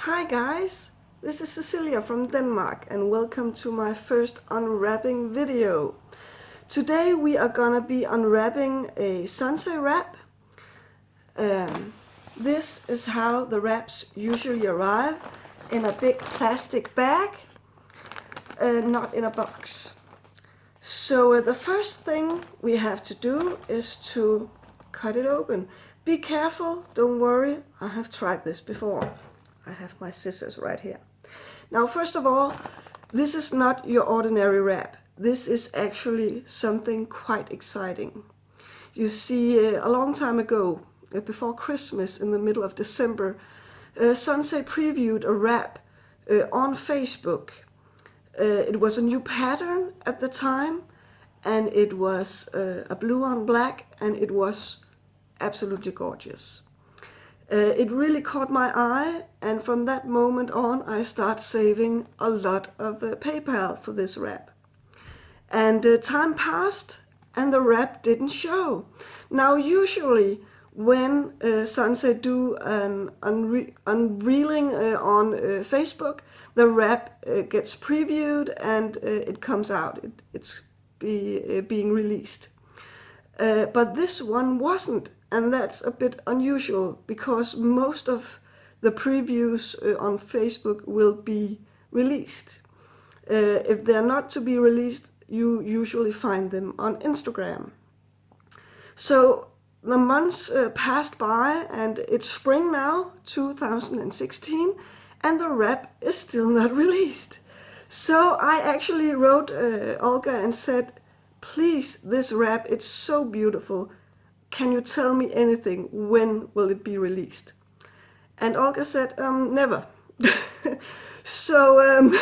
Hi guys, this is Cecilia from Denmark and welcome to my first unwrapping video. Today we are gonna be unwrapping a Solnce wrap. This is how the wraps usually arrive, in a big plastic bag, not in a box. So the first thing we have to do is to cut it open. Be careful, don't worry, I have tried this before. I have my scissors right here. Now, first of all, this is not your ordinary wrap. This is actually something quite exciting. You see, a long time ago, before Christmas, in the middle of December, Solnce previewed a wrap on Facebook. It was a new pattern at the time, and it was a blue on black, and it was absolutely gorgeous. It really caught my eye, and from that moment on I start saving a lot of PayPal for this wrap. And time passed and the wrap didn't show. Now usually when Solnce do an unveiling on Facebook, the wrap gets previewed and it comes out. It's being released. But this one wasn't. And that's a bit unusual because most of the previews on Facebook will be released. If they're not to be released, you usually find them on Instagram. So the months passed by and it's spring now, 2016, and the wrap is still not released. So I actually wrote Olga and said, please, this wrap, it's so beautiful. Can you tell me anything? When will it be released? And Olga said, never. So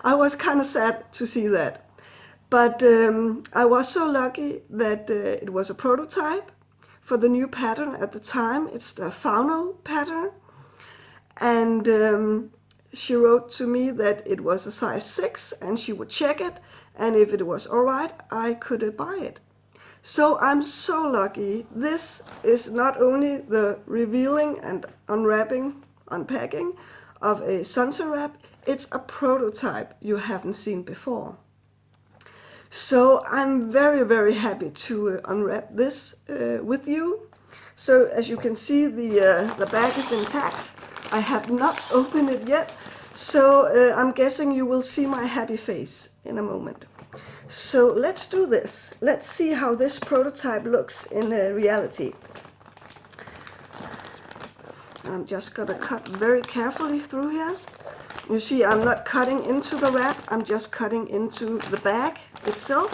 I was kind of sad to see that. But I was so lucky that it was a prototype for the new pattern at the time. It's the fauno pattern. And she wrote to me that it was a size 6 and she would check it. And if it was all right, I could buy it. So I'm so lucky. This is not only the revealing and unwrapping, unpacking of a Solnce wrap, it's a prototype you haven't seen before. So I'm very, very happy to unwrap this with you. So as you can see, the bag is intact. I have not opened it yet, so I'm guessing you will see my happy face in a moment. So let's do this. Let's see how this prototype looks in reality. I'm just gonna cut very carefully through here. You see, I'm not cutting into the wrap, I'm just cutting into the bag itself.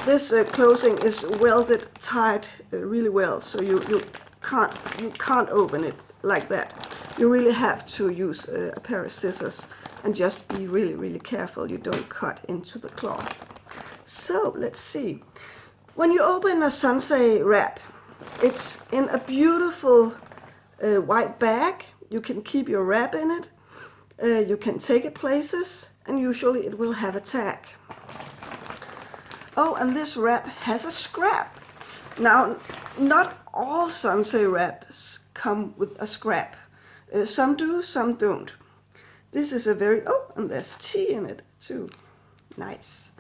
This closing is welded tight really well, so you can't open it like that. You really have to use a pair of scissors and just be really, really careful you don't cut into the cloth. So let's see. When you open a Solnce wrap, it's in a beautiful white bag. You can keep your wrap in it. You can take it places, and usually it will have a tag. Oh, and this wrap has a scrap. Now, not all Solnce wraps come with a scrap. Some do, some don't. This is a very, oh, and there's tea in it too. Nice.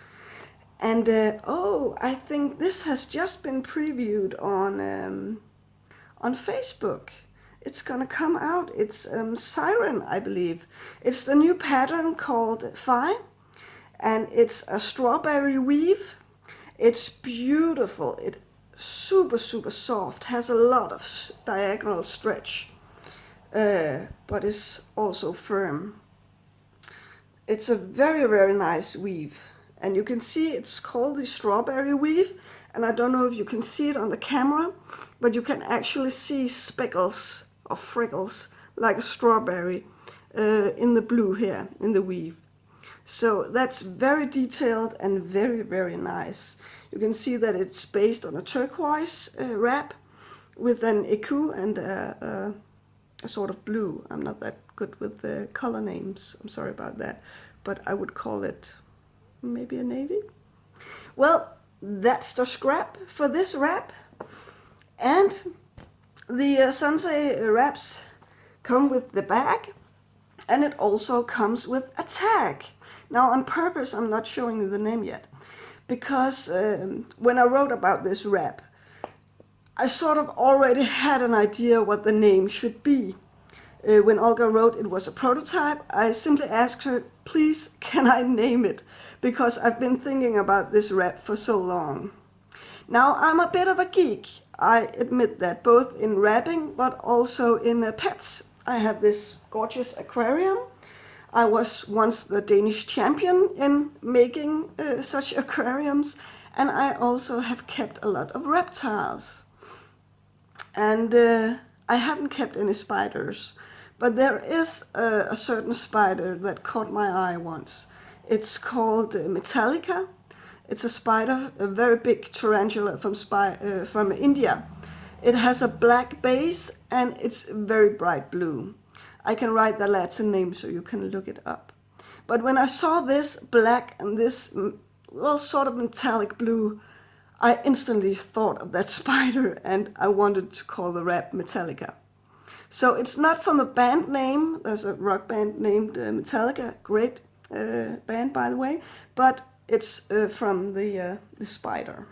And oh, I think this has just been previewed on Facebook. It's gonna come out. It's Siren, I believe. It's the new pattern called Phi, and it's a strawberry weave. It's beautiful. It's super, super soft. Has a lot of diagonal stretch. But it's also firm. It's a very, very nice weave, and you can see it's called the strawberry weave, and I don't know if you can see it on the camera, but you can actually see speckles or freckles like a strawberry in the blue here in the weave. So that's very detailed and very, very nice. You can see that it's based on a turquoise wrap with an écu and a sort of blue. I'm not that good with the color names, I'm sorry about that, but I would call it maybe a navy. Well, that's the scrap for this wrap, and the Solnce wraps come with the bag, And it also comes with a tag. Now on purpose, I'm not showing you the name yet, because when I wrote about this wrap, I sort of already had an idea what the name should be. When Olga wrote it was a prototype, I simply asked her, please, can I name it? Because I've been thinking about this wrap for so long. Now, I'm a bit of a geek, I admit that, both in wrapping but also in pets. I have this gorgeous aquarium. I was once the Danish champion in making such aquariums, and I also have kept a lot of reptiles. And I haven't kept any spiders, but there is a certain spider that caught my eye once. It's called Metallica. It's a spider, a very big tarantula from India. It has a black base and it's very bright blue. I can write the Latin name so you can look it up. But when I saw this black and this, well, sort of metallic blue, I instantly thought of that spider and I wanted to call the wrap Metallica. So it's not from the band name. There's a rock band named Metallica, great band by the way, but it's from the spider.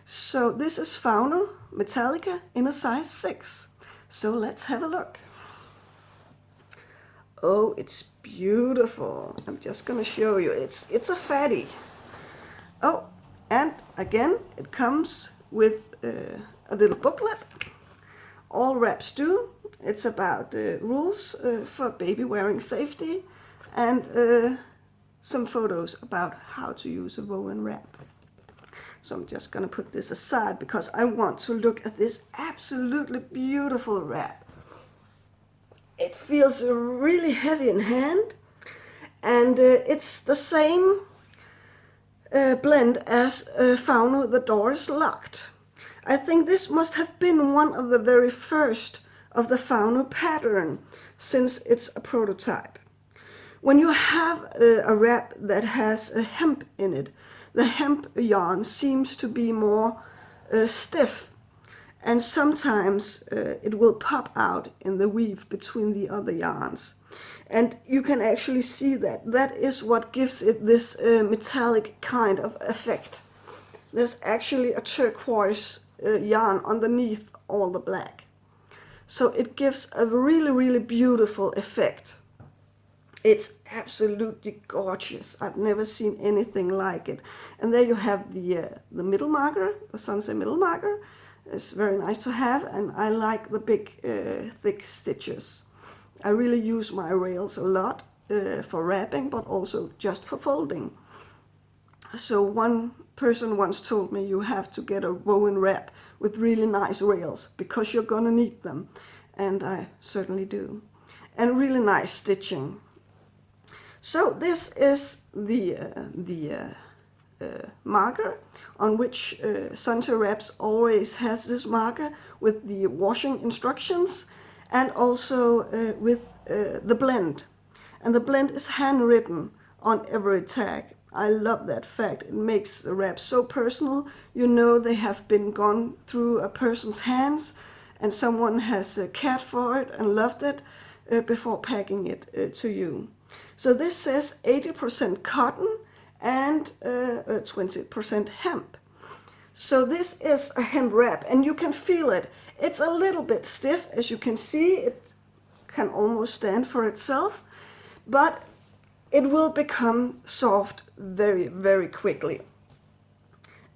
So this is Fauno Metallica in a size 6. So let's have a look. Oh, it's beautiful. I'm just gonna show you. It's a fatty. Oh, and again, it comes with a little booklet. All wraps do. It's about rules for baby wearing safety and some photos about how to use a woven wrap. So I'm just gonna put this aside because I want to look at this absolutely beautiful wrap. It feels really heavy in hand, and it's the same blend as Fauno, The Door is Locked. I think this must have been one of the very first of the fauno pattern, since it's a prototype. When you have a wrap that has a hemp in it, the hemp yarn seems to be more stiff, and sometimes it will pop out in the weave between the other yarns. And you can actually see that. That is what gives it this metallic kind of effect. There's actually a turquoise yarn underneath all the black. So it gives a really, really beautiful effect. It's absolutely gorgeous. I've never seen anything like it. And there you have the middle marker, the Solnce middle marker. It's very nice to have, and I like the big thick stitches. I really use my rails a lot for wrapping, but also just for folding. So one person once told me you have to get a woven wrap with really nice rails because you're gonna need them, and I certainly do. And really nice stitching. So this is the marker on which Solnce Wraps always has this marker with the washing instructions, and also with the blend. And the blend is handwritten on every tag. I love that fact. It makes the wrap so personal. You know they have been gone through a person's hands and someone has cared for it and loved it before packing it to you. So this says 80% cotton and 20% hemp. So this is a hemp wrap, and you can feel it. It's a little bit stiff, as you can see. It can almost stand for itself, but it will become soft very, very quickly.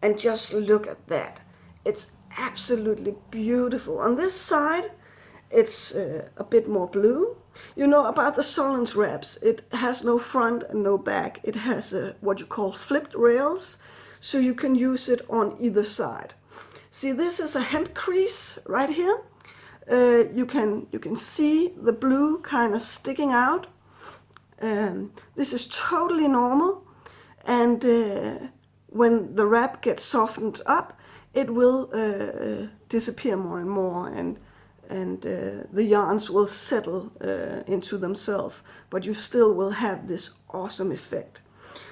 And just look at that. It's absolutely beautiful. On this side, it's a bit more blue. You know about the Solnce wraps, it has no front and no back. It has what you call flipped rails, so you can use it on either side. See, this is a hemp crease right here. You can see the blue kind of sticking out. This is totally normal, and when the wrap gets softened up, it will disappear more and more, and the yarns will settle into themselves, but you still will have this awesome effect.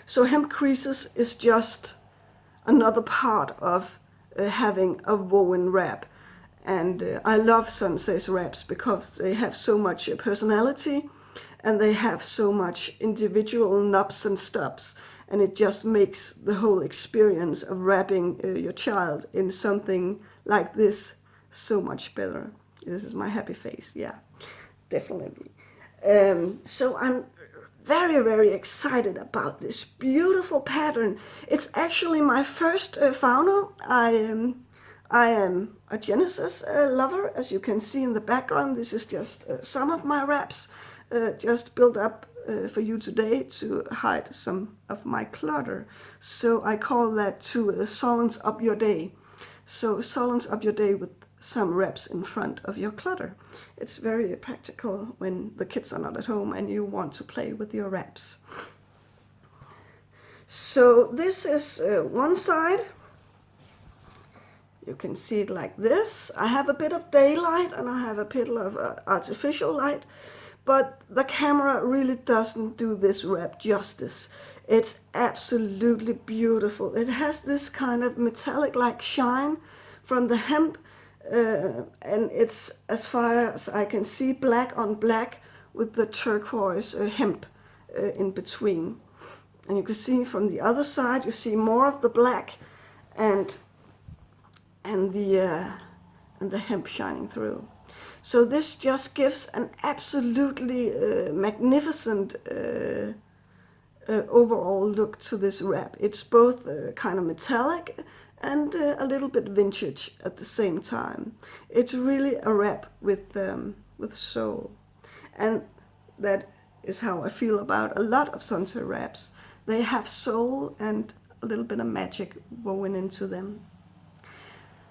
So hemp creases is just another part of having a woven wrap, and I love Solnce's wraps because they have so much personality, and they have so much individual knobs and stops, and it just makes the whole experience of wrapping your child in something like this so much better. This is my happy face, yeah, definitely. So I'm very, very excited about this beautiful pattern. It's actually my first fauno. I am a Genesis lover, as you can see in the background. This is just some of my wraps, just built up for you today to hide some of my clutter. So I call that to Solnce up your day. So Solnce up your day with some wraps in front of your clutter. It's very practical when the kids are not at home and you want to play with your wraps. So this is one side. You can see it like this. I have a bit of daylight and I have a bit of artificial light, but the camera really doesn't do this wrap justice. It's absolutely beautiful. It has this kind of metallic-like shine from the hemp, and it's, as far as I can see, black on black with the turquoise hemp in between. And you can see from the other side, you see more of the black and the hemp shining through. So this just gives an absolutely magnificent overall look to this wrap. It's both kind of metallic and a little bit vintage at the same time. It's really a wrap with soul, and that is how I feel about a lot of Solnce wraps. They have soul and a little bit of magic woven into them.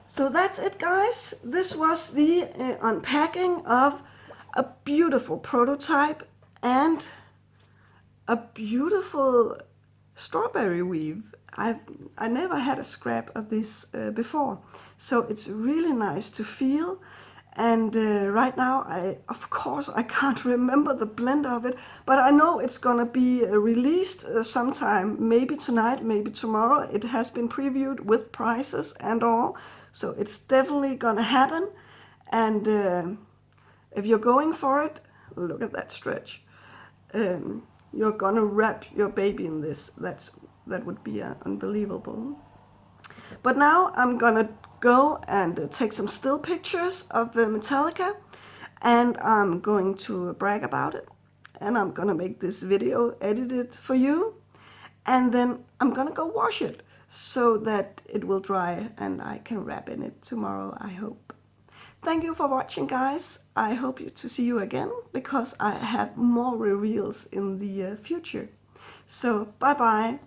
So that's it, guys. This was the unpacking of a beautiful prototype and a beautiful strawberry weave. I never had a scrap of this before, so it's really nice to feel. And right now, of course I can't remember the blend of it, but I know it's gonna be released sometime, maybe tonight, maybe tomorrow. It has been previewed with prices and all, so it's definitely gonna happen. And if you're going for it, look at that stretch. You're gonna wrap your baby in this. That would be unbelievable. But now I'm gonna go and take some still pictures of Metallica, and I'm going to brag about it, and I'm gonna make this video, edit it for you, and then I'm gonna go wash it so that it will dry and I can wrap in it tomorrow, I hope. Thank you for watching, guys. I hope to see you again, because I have more reveals in the future. So bye bye.